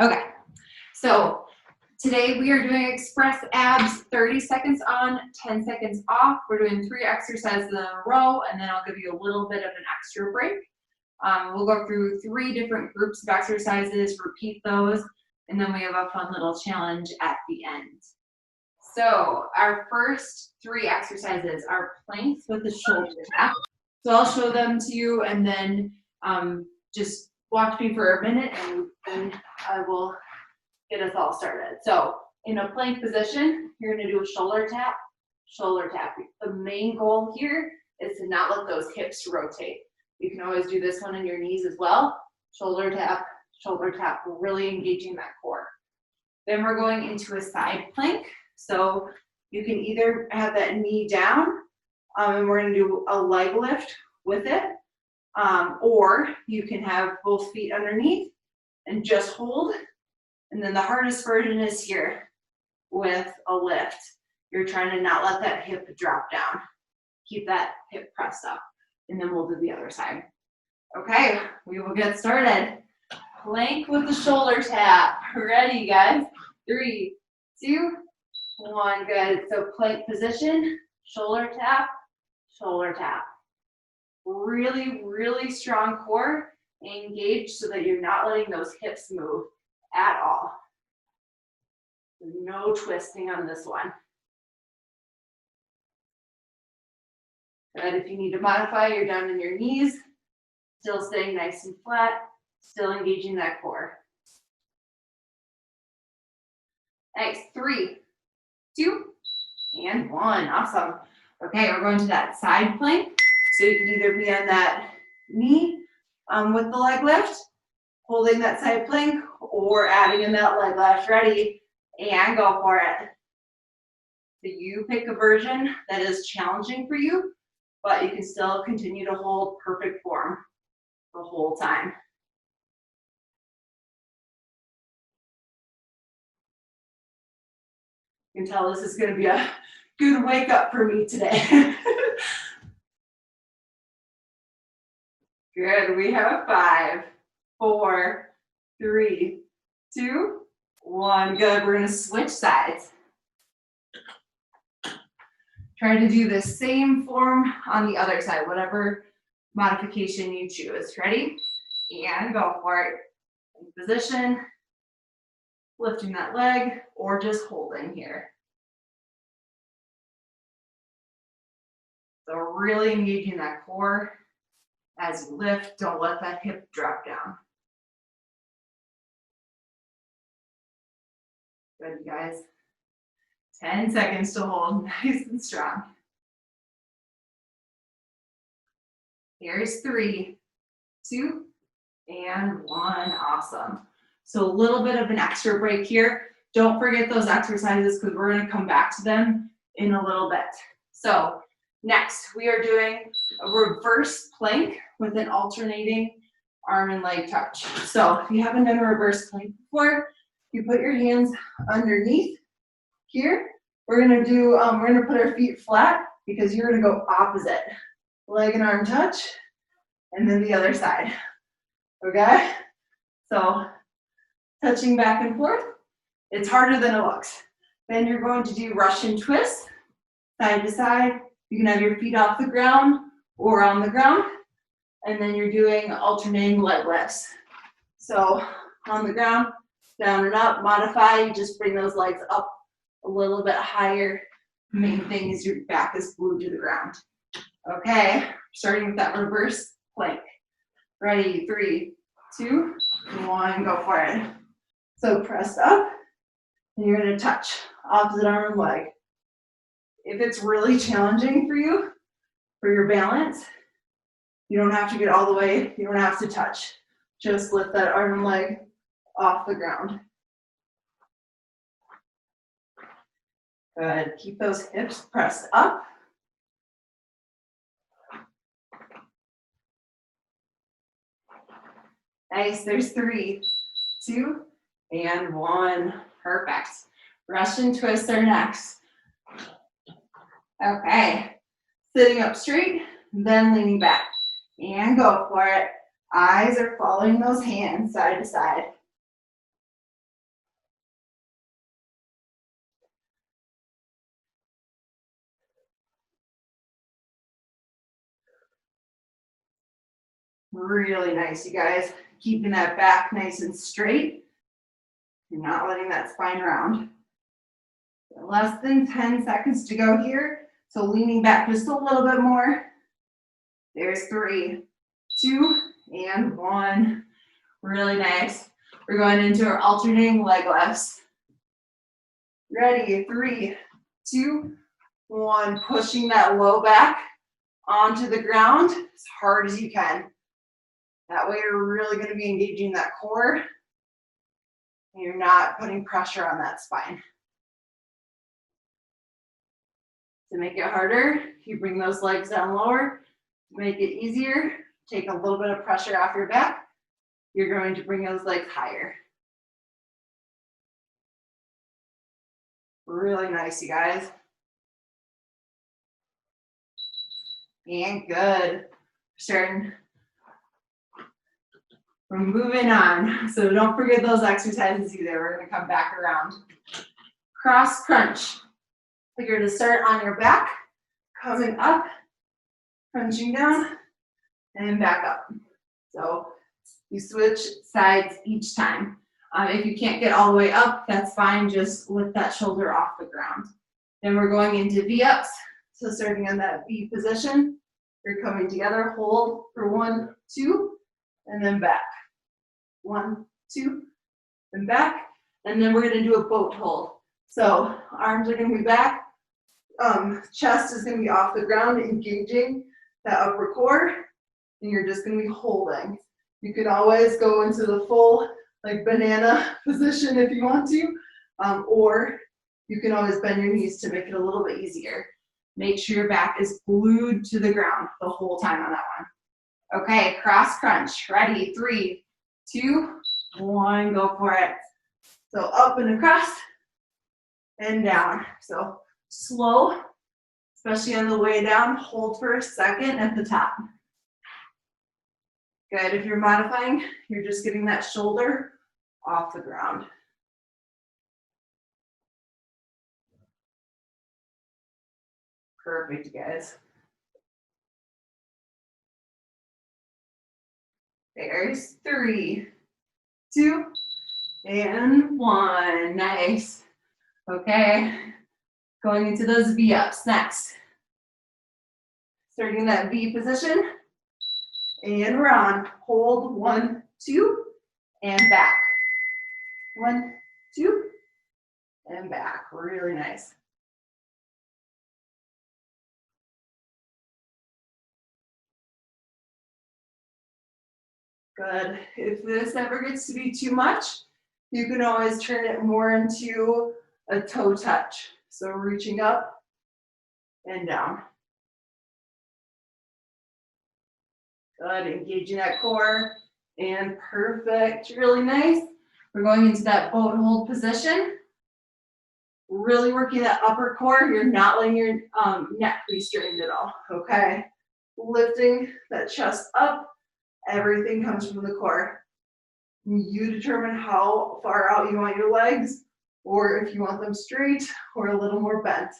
Okay, so today we are doing express abs, 30 seconds on, 10 seconds off. We're doing 3 exercises in a row, and then I'll give you a little bit of an extra break. We'll go through 3 different groups of exercises, repeat those, and then we have a fun little challenge at the end. So our first 3 exercises are planks with the shoulder tap. So I'll show them to you, and then just watch me for a minute, and then I will get us all started. So in a plank position, you're going to do a shoulder tap, shoulder tap. The main goal here is to not let those hips rotate. You can always do this one in your knees as well. Shoulder tap, really engaging that core. Then we're going into a side plank. So you can either have that knee down, and we're going to do a leg lift with it, or you can have both feet underneath and just hold. And then the hardest version is here with a lift. You're trying to not let that hip drop down. Keep that hip pressed up. And then we'll do the other side. Okay, we will get started. Plank with the shoulder tap. Ready, guys? 3, 2, 1. Good. So plank position, shoulder tap, shoulder tap. Really, really strong core. Engage so that you're not letting those hips move at all. No twisting on this one. Good. If you need to modify, you're down on your knees, still staying nice and flat, still engaging that core. Nice. 3, 2, and 1. Awesome. Okay, we're going to that side plank. So you can either be on that knee with the leg lift, holding that side plank, or adding in that leg lift. Ready? And go for it. So you pick a version that is challenging for you, but you can still continue to hold perfect form the whole time. You can tell this is going to be a good wake up for me today. Good. We have 5, 4, 3, 2, 1. Good. We're going to switch sides. Try to do the same form on the other side, whatever modification you choose. Ready? And go for it. In position, lifting that leg, or just holding here. So really engaging that core as you lift. Don't let that hip drop down. Good, you guys. 10 seconds to hold, nice and strong. Here's 3, 2, and 1. Awesome. So a little bit of an extra break here. Don't forget those exercises because we're going to come back to them in a little bit. So next, we are doing a reverse plank with an alternating arm and leg touch. So if you haven't done a reverse plank before, you put your hands underneath here. We're going to put our feet flat because you're going to go opposite. Leg and arm touch, and then the other side. Okay? So touching back and forth. It's harder than it looks. Then you're going to do Russian twist, side to side. You can have your feet off the ground or on the ground. And then you're doing alternating leg lifts. So on the ground, down and up, modify, you just bring those legs up a little bit higher. Main thing is your back is glued to the ground. Okay, starting with that reverse plank. Ready, 3, 2, 1, go for it. So press up, and you're gonna touch opposite arm and leg. If it's really challenging for you, for your balance, you don't have to get all the way, you don't have to touch. Just lift that arm and leg off the ground. Good, keep those hips pressed up. Nice, there's 3, 2, and 1. Perfect. Russian twists are next. Okay, sitting up straight, then leaning back. And go for it. Eyes are following those hands side to side. Really nice, you guys. Keeping that back nice and straight. You're not letting that spine round. Less than 10 seconds to go here. So leaning back just a little bit more. There's 3, 2, and 1. Really nice. We're going into our alternating leg lifts. Ready, 3, 2, 1. Pushing that low back onto the ground as hard as you can. That way you're really going to be engaging that core and you're not putting pressure on that spine. To make it harder, you bring those legs down lower. To make it easier, take a little bit of pressure off your back. You're going to bring those legs higher. Really nice, you guys. And good. We're moving on. So don't forget those exercises either. We're going to come back around. Cross crunch. You're going to start on your back, coming up, crunching down, and back up. So you switch sides each time. If you can't get all the way up, that's fine. Just lift that shoulder off the ground. Then we're going into V-ups. So starting in that V position, you're coming together, hold for 1, 2, and then back. 1, 2, and back. And then we're going to do a boat hold. So arms are going to be back. Chest is going to be off the ground, engaging that upper core. And you're just going to be holding. You can always go into the full like banana position if you want to. Or you can always bend your knees to make it a little bit easier. Make sure your back is glued to the ground the whole time on that one. Okay, cross crunch. Ready? 3, 2, 1, go for it. So up and across and down. So slow, especially on the way down. Hold for a second at the top. Good. If you're modifying, you're just getting that shoulder off the ground. Perfect, guys. There's 3, 2, and 1. Nice. Okay. Going into those V-ups next. Starting in that V position. And we're on. Hold 1, 2, and back. 1, 2, and back. Really nice. Good. If this ever gets to be too much, you can always turn it more into a toe touch. So reaching up and down. Good. Engaging that core. And perfect. Really nice. We're going into that boat hold position. Really working that upper core. You're not letting your neck be strained at all. Okay. Lifting that chest up. Everything comes from the core. You determine how far out you want your legs, or if you want them straight or a little more bent.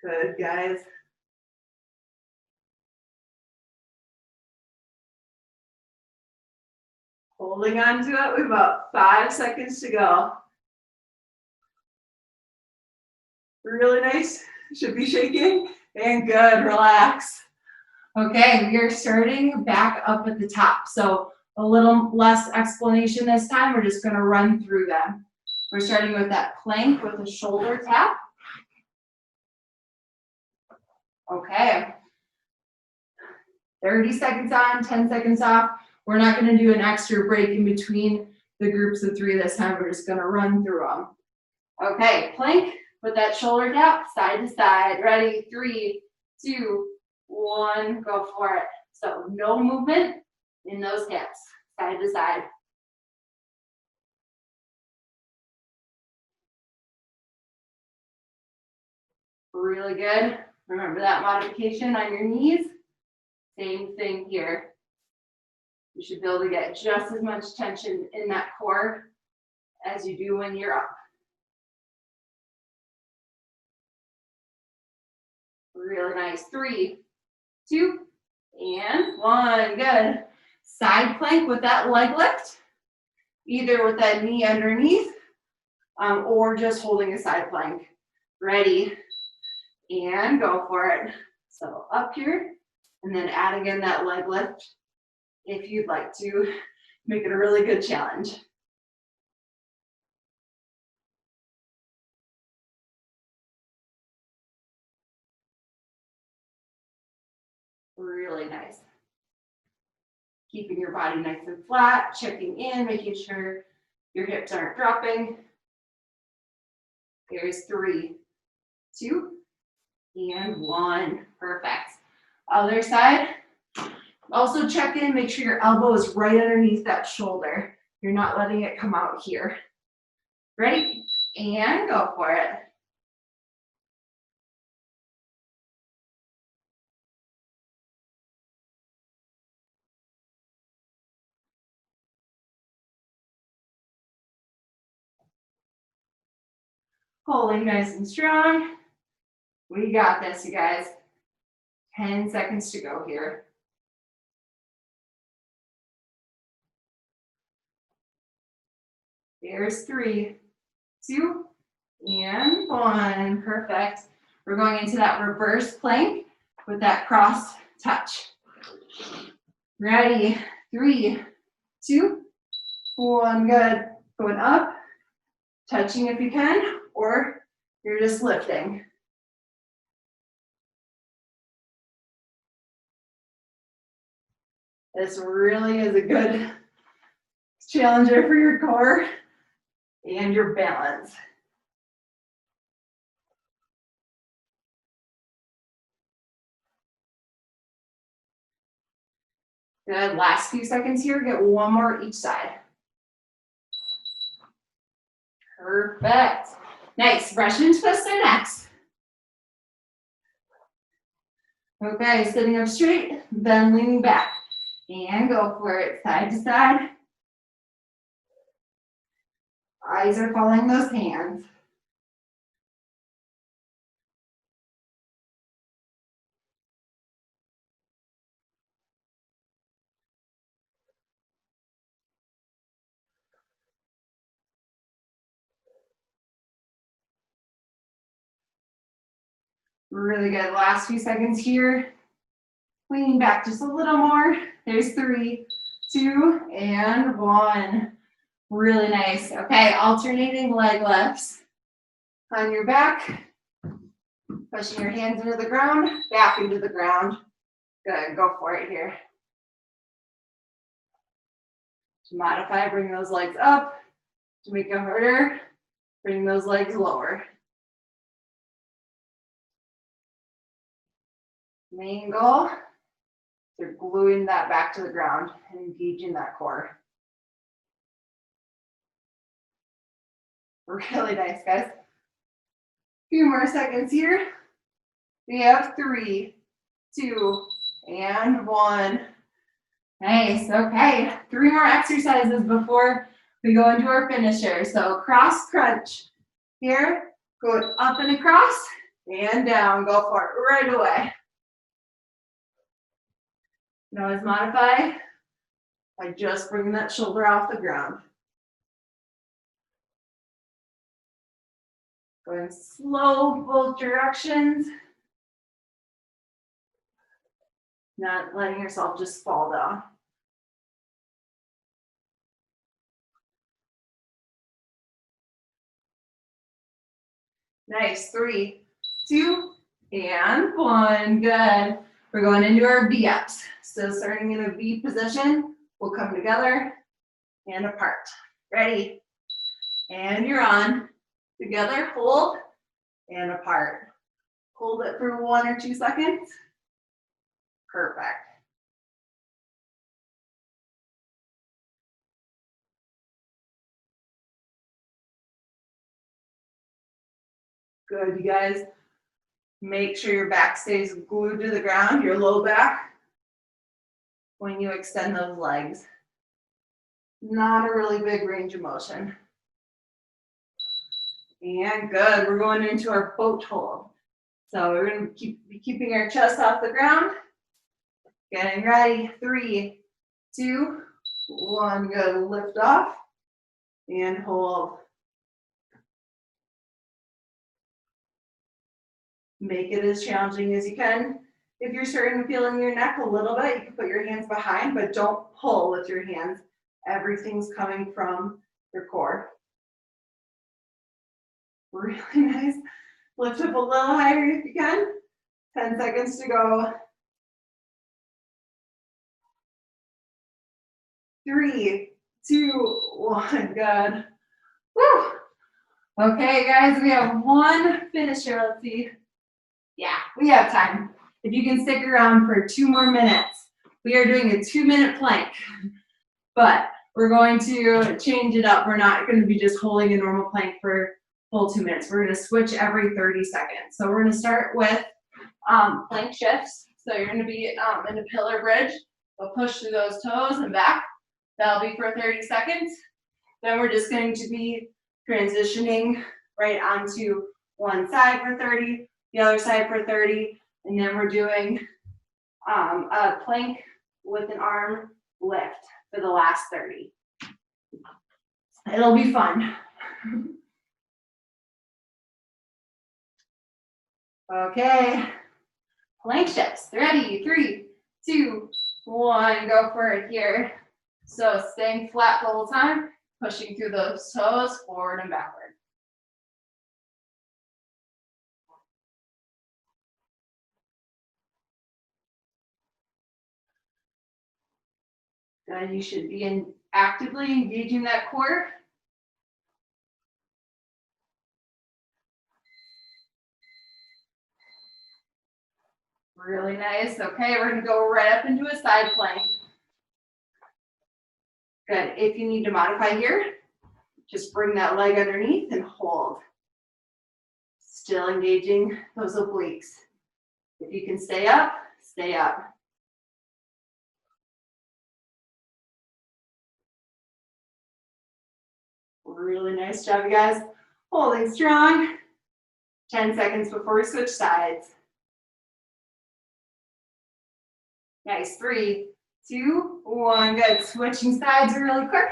Good, guys. Holding on to it. We have about 5 seconds to go. Really nice. Should be shaking. And good. Relax. Okay, we are starting back up at the top. So a little less explanation this time. We're just going to run through them. We're starting with that plank with a shoulder tap. Okay. 30 seconds on, 10 seconds off. We're not going to do an extra break in between the groups of 3 this time. We're just going to run through them. Okay, plank with that shoulder tap, side to side. Ready? 3, 2, 1, go for it. So no movement in those hips, side to side. Really good. Remember that modification on your knees? Same thing here. You should be able to get just as much tension in that core as you do when you're up. Really nice. 3, 2, And 1, good. Side plank with that leg lift, either with that knee underneath, or just holding a side plank. Ready, and go for it. So up here, and then add again that leg lift if you'd like to make it a really good challenge. Really nice. Keeping your body nice and flat, checking in, making sure your hips aren't dropping. Here's 3, 2, and 1. Perfect. Other side. Also check in, make sure your elbow is right underneath that shoulder. You're not letting it come out here. Ready? And go for it. Holding nice and strong. We got this, you guys. 10 seconds to go here. There's 3, 2, and 1. Perfect. We're going into that reverse plank with that cross touch. Ready? 3, 2, 1. Good. Going up, touching if you can, or you're just lifting. This really is a good challenger for your core and your balance. Good, last few seconds here, get 1 more each side. Perfect. Nice, brush into twister next. Okay, sitting up straight, then leaning back. And go for it, side to side. Eyes are following those hands. Really good. Last few seconds here. Leaning back just a little more. There's 3, 2, and 1. Really nice. Okay, alternating leg lifts. On your back, pushing your hands into the ground, back into the ground. Good, go for it here. To modify, bring those legs up. To make it harder, bring those legs lower. Main goal, you're gluing that back to the ground and engaging that core. Really nice, guys. Few more seconds here. We have 3, 2, and 1. Nice, okay. 3 more exercises before we go into our finisher. So cross crunch. Here, go up and across, and down. Go for it right away. You can always modify by just bringing that shoulder off the ground. Going slow both directions. Not letting yourself just fall down. Nice, 3, 2, and 1, good. We're going into our V-ups. So starting in a V position, we'll come together and apart. Ready? And you're on. Together, hold, and apart. Hold it for 1 or 2 seconds. Perfect. Good, you guys. Make sure your back stays glued to the ground, your low back, when you extend those legs. Not a really big range of motion. And good, we're going into our boat hold. So we're gonna be keeping our chest off the ground. Getting ready. 3, 2, 1. Good. Lift off and hold. Make it as challenging as you can. If you're starting to feel in your neck a little bit, you can put your hands behind, but don't pull with your hands. Everything's coming from your core. Really nice. Lift up a little higher if you can. 10 seconds to go. 3, 2, 1. Good. Woo! Okay, guys, we have one finisher. Let's see. Yeah, we have time. If you can stick around for 2 more minutes. We are doing a 2-minute plank, but we're going to change it up. We're not going to be just holding a normal plank for full 2 minutes. We're going to switch every 30 seconds. So we're going to start with plank shifts. So you're going to be in a pillar bridge. We'll push through those toes and back. That'll be for 30 seconds. Then we're just going to be transitioning right onto one side for 30, the other side for 30, and then we're doing a plank with an arm lift for the last 30. It'll be fun. Okay, plank shifts. Ready? 3, 2, 1. Go for it here. So staying flat the whole time, pushing through those toes, forward and backward. Good. You should be actively engaging that core. Really nice. Okay, we're going to go right up into a side plank. Good. If you need to modify here, just bring that leg underneath and hold. Still engaging those obliques. If you can stay up, stay up. Really nice job, you guys. Holding strong. 10 seconds before we switch sides. Nice. 3, 2, 1. Good. Switching sides really quick.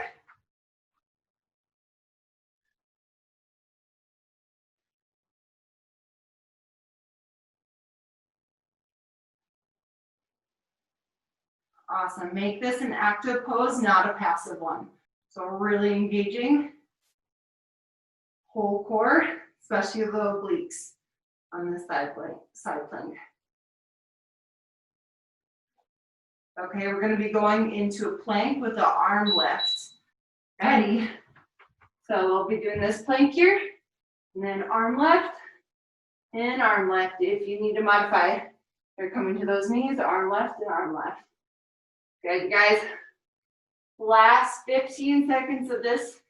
Awesome. Make this an active pose, not a passive one. So we're really engaging whole core, especially the obliques on this side plank. Okay, we're going to be going into a plank with the arm lift. Ready? So we'll be doing this plank here, and then arm lift, and arm lift. If you need to modify, you're coming to those knees, arm left and arm left. Good, you guys. Last 15 seconds of this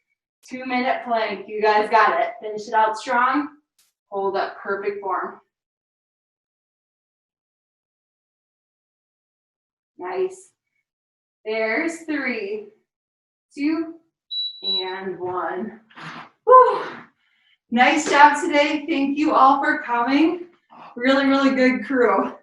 2-minute plank. You guys got it. Finish it out strong. Hold up, perfect form. Nice. There's 3, 2, and 1. Whew. Nice job today. Thank you all for coming. Really, really good crew.